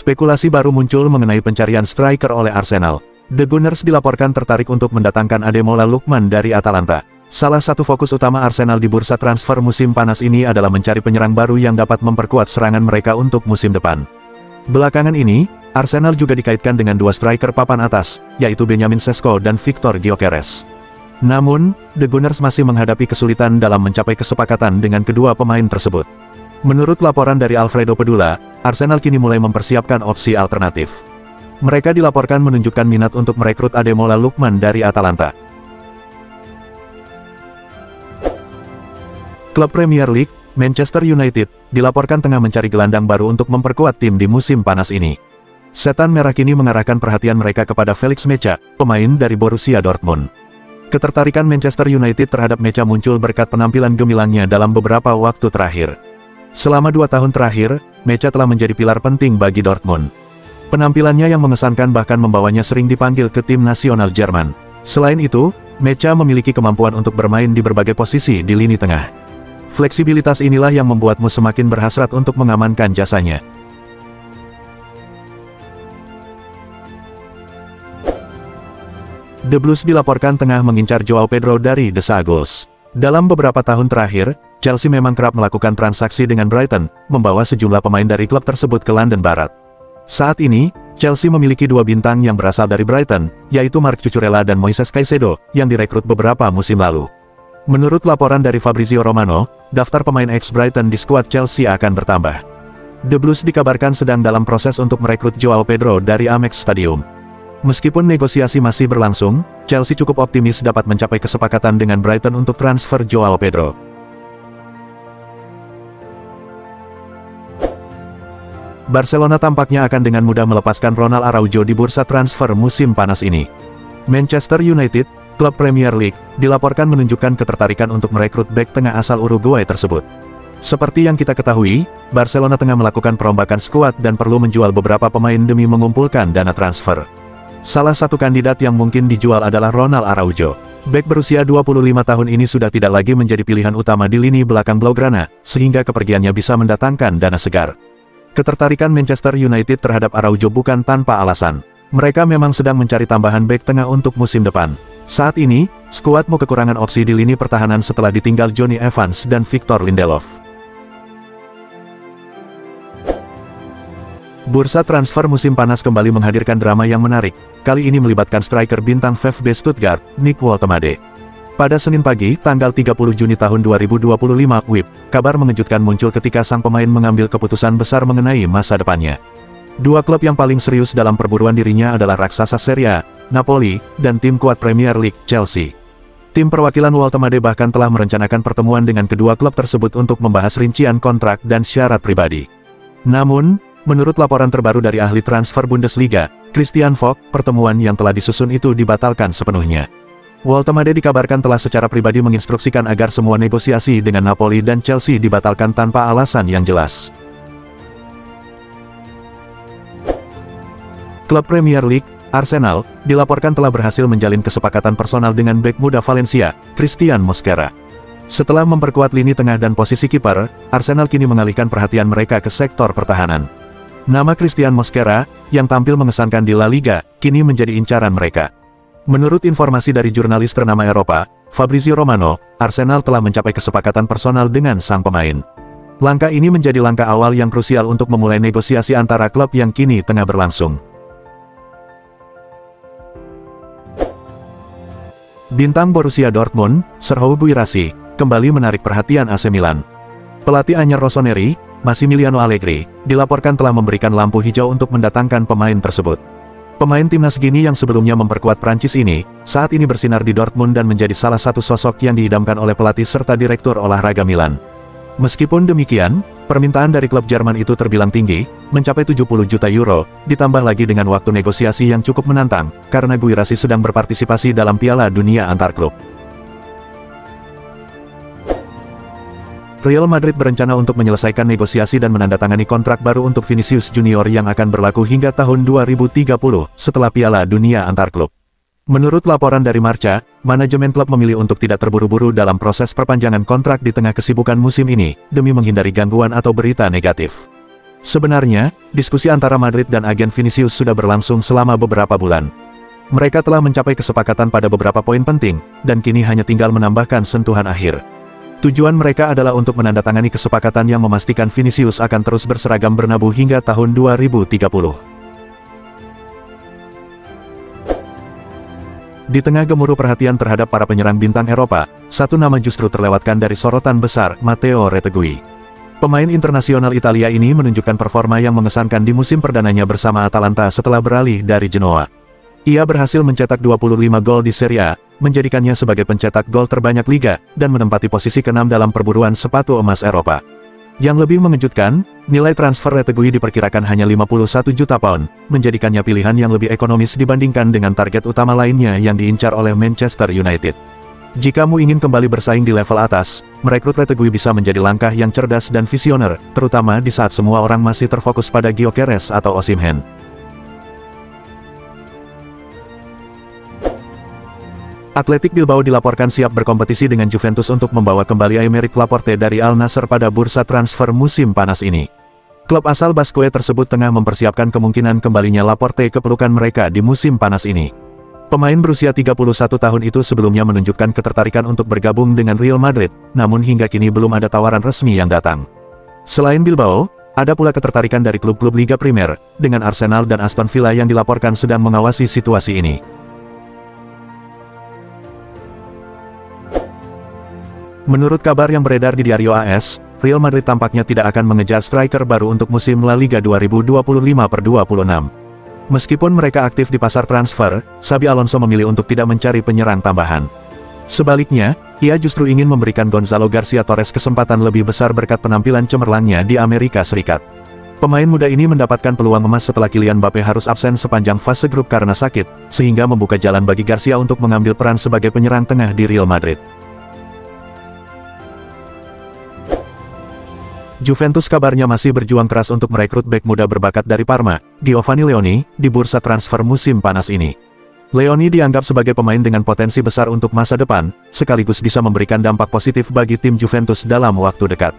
Spekulasi baru muncul mengenai pencarian striker oleh Arsenal. The Gunners dilaporkan tertarik untuk mendatangkan Ademola Lookman dari Atalanta. Salah satu fokus utama Arsenal di bursa transfer musim panas ini adalah mencari penyerang baru yang dapat memperkuat serangan mereka untuk musim depan. Belakangan ini, Arsenal juga dikaitkan dengan dua striker papan atas, yaitu Benjamin Sesko dan Victor Gyökeres. Namun, The Gunners masih menghadapi kesulitan dalam mencapai kesepakatan dengan kedua pemain tersebut. Menurut laporan dari Alfredo Pedula, Arsenal kini mulai mempersiapkan opsi alternatif. Mereka dilaporkan menunjukkan minat untuk merekrut Ademola Lookman dari Atalanta. Klub Premier League, Manchester United, dilaporkan tengah mencari gelandang baru untuk memperkuat tim di musim panas ini. Setan Merah kini mengarahkan perhatian mereka kepada Felix Mecha, pemain dari Borussia Dortmund. Ketertarikan Manchester United terhadap Mecha muncul berkat penampilan gemilangnya dalam beberapa waktu terakhir. Selama 2 tahun terakhir, Mecha telah menjadi pilar penting bagi Dortmund. Penampilannya yang mengesankan bahkan membawanya sering dipanggil ke tim nasional Jerman. Selain itu, Mecha memiliki kemampuan untuk bermain di berbagai posisi di lini tengah. Fleksibilitas inilah yang membuatmu semakin berhasrat untuk mengamankan jasanya. The Blues dilaporkan tengah mengincar Joao Pedro dari The Eagles. Dalam beberapa tahun terakhir, Chelsea memang kerap melakukan transaksi dengan Brighton, membawa sejumlah pemain dari klub tersebut ke London Barat. Saat ini, Chelsea memiliki 2 bintang yang berasal dari Brighton, yaitu Marc Cucurella dan Moises Caicedo, yang direkrut beberapa musim lalu. Menurut laporan dari Fabrizio Romano, daftar pemain ex-Brighton di skuad Chelsea akan bertambah. The Blues dikabarkan sedang dalam proses untuk merekrut Joao Pedro dari Amex Stadium. Meskipun negosiasi masih berlangsung, Chelsea cukup optimis dapat mencapai kesepakatan dengan Brighton untuk transfer Joao Pedro. Barcelona tampaknya akan dengan mudah melepaskan Ronald Araujo di bursa transfer musim panas ini. Manchester United, klub Premier League, dilaporkan menunjukkan ketertarikan untuk merekrut bek tengah asal Uruguay tersebut. Seperti yang kita ketahui, Barcelona tengah melakukan perombakan skuad dan perlu menjual beberapa pemain demi mengumpulkan dana transfer. Salah satu kandidat yang mungkin dijual adalah Ronald Araujo. Bek berusia 25 tahun ini sudah tidak lagi menjadi pilihan utama di lini belakang Blaugrana, sehingga kepergiannya bisa mendatangkan dana segar. Ketertarikan Manchester United terhadap Araujo bukan tanpa alasan. Mereka memang sedang mencari tambahan bek tengah untuk musim depan. Saat ini, skuadmu kekurangan opsi di lini pertahanan setelah ditinggal Johnny Evans dan Victor Lindelof. Bursa transfer musim panas kembali menghadirkan drama yang menarik, kali ini melibatkan striker bintang VfB Stuttgart, Nick Woltemade. Pada Senin pagi, tanggal 30 Juni tahun 2025, kabar mengejutkan muncul ketika sang pemain mengambil keputusan besar mengenai masa depannya. Dua klub yang paling serius dalam perburuan dirinya adalah raksasa Serie A, Napoli, dan tim kuat Premier League, Chelsea. Tim perwakilan Woltemade bahkan telah merencanakan pertemuan dengan kedua klub tersebut untuk membahas rincian kontrak dan syarat pribadi. Namun, menurut laporan terbaru dari ahli transfer Bundesliga, Christian Vogt, pertemuan yang telah disusun itu dibatalkan sepenuhnya. Woltemade dikabarkan telah secara pribadi menginstruksikan agar semua negosiasi dengan Napoli dan Chelsea dibatalkan tanpa alasan yang jelas. Klub Premier League, Arsenal, dilaporkan telah berhasil menjalin kesepakatan personal dengan bek muda Valencia, Christian Mosquera. Setelah memperkuat lini tengah dan posisi kiper, Arsenal kini mengalihkan perhatian mereka ke sektor pertahanan. Nama Christian Mosquera, yang tampil mengesankan di La Liga, kini menjadi incaran mereka. Menurut informasi dari jurnalis ternama Eropa, Fabrizio Romano, Arsenal telah mencapai kesepakatan personal dengan sang pemain. Langkah ini menjadi langkah awal yang krusial untuk memulai negosiasi antara klub yang kini tengah berlangsung. Bintang Borussia Dortmund, Serhou Guirassy, kembali menarik perhatian AC Milan. Pelatih anyar Rossoneri, Massimiliano Allegri, dilaporkan telah memberikan lampu hijau untuk mendatangkan pemain tersebut. Pemain timnas Gini yang sebelumnya memperkuat Prancis ini, saat ini bersinar di Dortmund dan menjadi salah satu sosok yang diidamkan oleh pelatih serta direktur olahraga Milan. Meskipun demikian, permintaan dari klub Jerman itu terbilang tinggi, mencapai 70 juta euro, ditambah lagi dengan waktu negosiasi yang cukup menantang, karena Guirassy sedang berpartisipasi dalam Piala Dunia antar klub. Real Madrid berencana untuk menyelesaikan negosiasi dan menandatangani kontrak baru untuk Vinicius Junior yang akan berlaku hingga tahun 2030, setelah Piala Dunia antar klub. Menurut laporan dari Marca, manajemen klub memilih untuk tidak terburu-buru dalam proses perpanjangan kontrak di tengah kesibukan musim ini, demi menghindari gangguan atau berita negatif. Sebenarnya, diskusi antara Madrid dan agen Vinicius sudah berlangsung selama beberapa bulan. Mereka telah mencapai kesepakatan pada beberapa poin penting, dan kini hanya tinggal menambahkan sentuhan akhir. Tujuan mereka adalah untuk menandatangani kesepakatan yang memastikan Vinicius akan terus berseragam Bernabeu hingga tahun 2030. Di tengah gemuruh perhatian terhadap para penyerang bintang Eropa, satu nama justru terlewatkan dari sorotan besar, Matteo Retegui. Pemain internasional Italia ini menunjukkan performa yang mengesankan di musim perdananya bersama Atalanta setelah beralih dari Genoa. Ia berhasil mencetak 25 gol di Serie A, menjadikannya sebagai pencetak gol terbanyak liga, dan menempati posisi ke-6 dalam perburuan sepatu emas Eropa. Yang lebih mengejutkan, nilai transfer Retegui diperkirakan hanya 51 juta pound, menjadikannya pilihan yang lebih ekonomis dibandingkan dengan target utama lainnya yang diincar oleh Manchester United. Jika kamu ingin kembali bersaing di level atas, merekrut Retegui bisa menjadi langkah yang cerdas dan visioner, terutama di saat semua orang masih terfokus pada Gyökeres atau Osimhen. Athletic Bilbao dilaporkan siap berkompetisi dengan Juventus untuk membawa kembali Aymeric Laporte dari Al Nassr pada bursa transfer musim panas ini. Klub asal Basque tersebut tengah mempersiapkan kemungkinan kembalinya Laporte ke pelukan mereka di musim panas ini. Pemain berusia 31 tahun itu sebelumnya menunjukkan ketertarikan untuk bergabung dengan Real Madrid, namun hingga kini belum ada tawaran resmi yang datang. Selain Bilbao, ada pula ketertarikan dari klub-klub Liga Primer, dengan Arsenal dan Aston Villa yang dilaporkan sedang mengawasi situasi ini. Menurut kabar yang beredar di Diario AS, Real Madrid tampaknya tidak akan mengejar striker baru untuk musim La Liga 2025/26. Meskipun mereka aktif di pasar transfer, Xabi Alonso memilih untuk tidak mencari penyerang tambahan. Sebaliknya, ia justru ingin memberikan Gonzalo Garcia Torres kesempatan lebih besar berkat penampilan cemerlangnya di Amerika Serikat. Pemain muda ini mendapatkan peluang emas setelah Kylian Mbappe harus absen sepanjang fase grup karena sakit, sehingga membuka jalan bagi Garcia untuk mengambil peran sebagai penyerang tengah di Real Madrid. Juventus kabarnya masih berjuang keras untuk merekrut bek muda berbakat dari Parma, Giovanni Leoni, di bursa transfer musim panas ini. Leoni dianggap sebagai pemain dengan potensi besar untuk masa depan, sekaligus bisa memberikan dampak positif bagi tim Juventus dalam waktu dekat.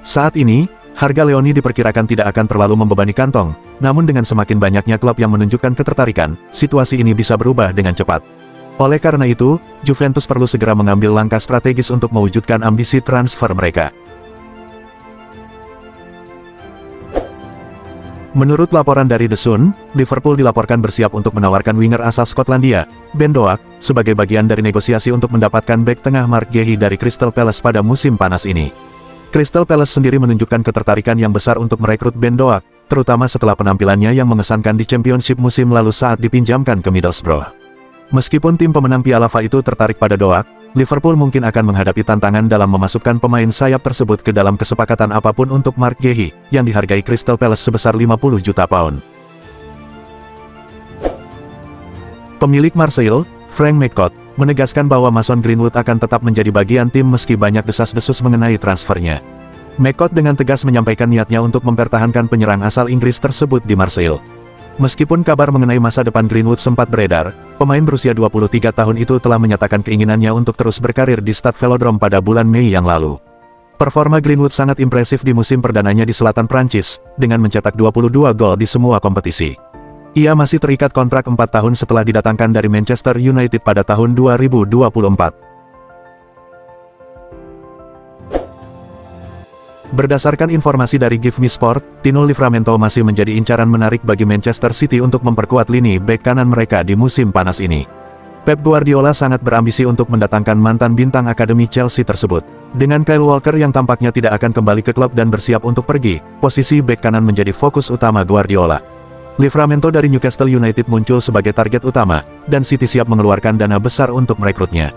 Saat ini, harga Leoni diperkirakan tidak akan terlalu membebani kantong, namun dengan semakin banyaknya klub yang menunjukkan ketertarikan, situasi ini bisa berubah dengan cepat. Oleh karena itu, Juventus perlu segera mengambil langkah strategis untuk mewujudkan ambisi transfer mereka. Menurut laporan dari The Sun, Liverpool dilaporkan bersiap untuk menawarkan winger asal Skotlandia, Ben Doak, sebagai bagian dari negosiasi untuk mendapatkan bek tengah Mark Guehi dari Crystal Palace pada musim panas ini. Crystal Palace sendiri menunjukkan ketertarikan yang besar untuk merekrut Ben Doak, terutama setelah penampilannya yang mengesankan di Championship musim lalu saat dipinjamkan ke Middlesbrough. Meskipun tim pemenang Piala FA itu tertarik pada Doak, Liverpool mungkin akan menghadapi tantangan dalam memasukkan pemain sayap tersebut ke dalam kesepakatan apapun untuk Mark Guehi, yang dihargai Crystal Palace sebesar 50 juta pound. Pemilik Marseille, Frank McCourt, menegaskan bahwa Mason Greenwood akan tetap menjadi bagian tim meski banyak desas-desus mengenai transfernya. McCourt dengan tegas menyampaikan niatnya untuk mempertahankan penyerang asal Inggris tersebut di Marseille. Meskipun kabar mengenai masa depan Greenwood sempat beredar, pemain berusia 23 tahun itu telah menyatakan keinginannya untuk terus berkarir di Stade Velodrome pada bulan Mei yang lalu. Performa Greenwood sangat impresif di musim perdananya di selatan Prancis, dengan mencetak 22 gol di semua kompetisi. Ia masih terikat kontrak 4 tahun setelah didatangkan dari Manchester United pada tahun 2024. Berdasarkan informasi dari Give Me Sport, Tino Livramento masih menjadi incaran menarik bagi Manchester City untuk memperkuat lini bek kanan mereka di musim panas ini. Pep Guardiola sangat berambisi untuk mendatangkan mantan bintang akademi Chelsea tersebut. Dengan Kyle Walker yang tampaknya tidak akan kembali ke klub dan bersiap untuk pergi, posisi bek kanan menjadi fokus utama Guardiola. Livramento dari Newcastle United muncul sebagai target utama, dan City siap mengeluarkan dana besar untuk merekrutnya.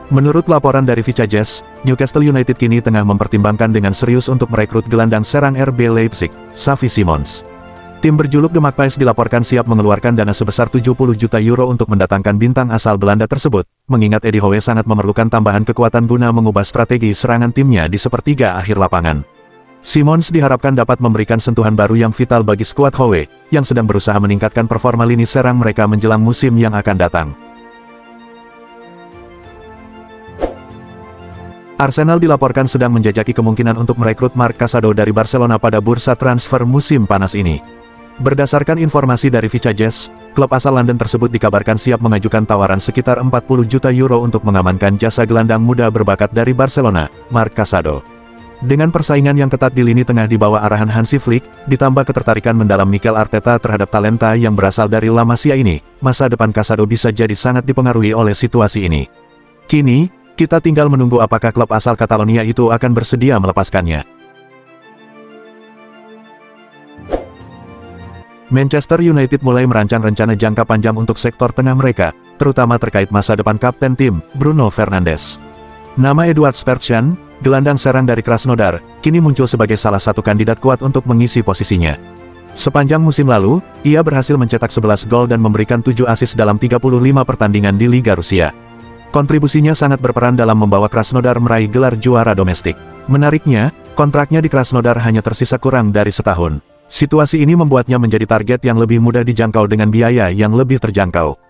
Menurut laporan dari Vicajes, Newcastle United kini tengah mempertimbangkan dengan serius untuk merekrut gelandang serang RB Leipzig, Xavi Simons. Tim berjuluk The Magpies dilaporkan siap mengeluarkan dana sebesar 70 juta euro untuk mendatangkan bintang asal Belanda tersebut, mengingat Eddie Howe sangat memerlukan tambahan kekuatan guna mengubah strategi serangan timnya di sepertiga akhir lapangan. Simons diharapkan dapat memberikan sentuhan baru yang vital bagi skuad Howe, yang sedang berusaha meningkatkan performa lini serang mereka menjelang musim yang akan datang. Arsenal dilaporkan sedang menjajaki kemungkinan untuk merekrut Marc Casado dari Barcelona pada bursa transfer musim panas ini. Berdasarkan informasi dari Vicha Jazz, klub asal London tersebut dikabarkan siap mengajukan tawaran sekitar 40 juta euro untuk mengamankan jasa gelandang muda berbakat dari Barcelona, Marc Casado. Dengan persaingan yang ketat di lini tengah di bawah arahan Hansi Flick, ditambah ketertarikan mendalam Mikel Arteta terhadap talenta yang berasal dari La Masia ini, masa depan Casado bisa jadi sangat dipengaruhi oleh situasi ini. Kini, kita tinggal menunggu apakah klub asal Catalonia itu akan bersedia melepaskannya. Manchester United mulai merancang rencana jangka panjang untuk sektor tengah mereka, terutama terkait masa depan kapten tim, Bruno Fernandes. Nama Eduard Spertjan, gelandang serang dari Krasnodar, kini muncul sebagai salah satu kandidat kuat untuk mengisi posisinya. Sepanjang musim lalu, ia berhasil mencetak 11 gol dan memberikan 7 assist dalam 35 pertandingan di Liga Rusia. Kontribusinya sangat berperan dalam membawa Krasnodar meraih gelar juara domestik. Menariknya, kontraknya di Krasnodar hanya tersisa kurang dari setahun. Situasi ini membuatnya menjadi target yang lebih mudah dijangkau dengan biaya yang lebih terjangkau.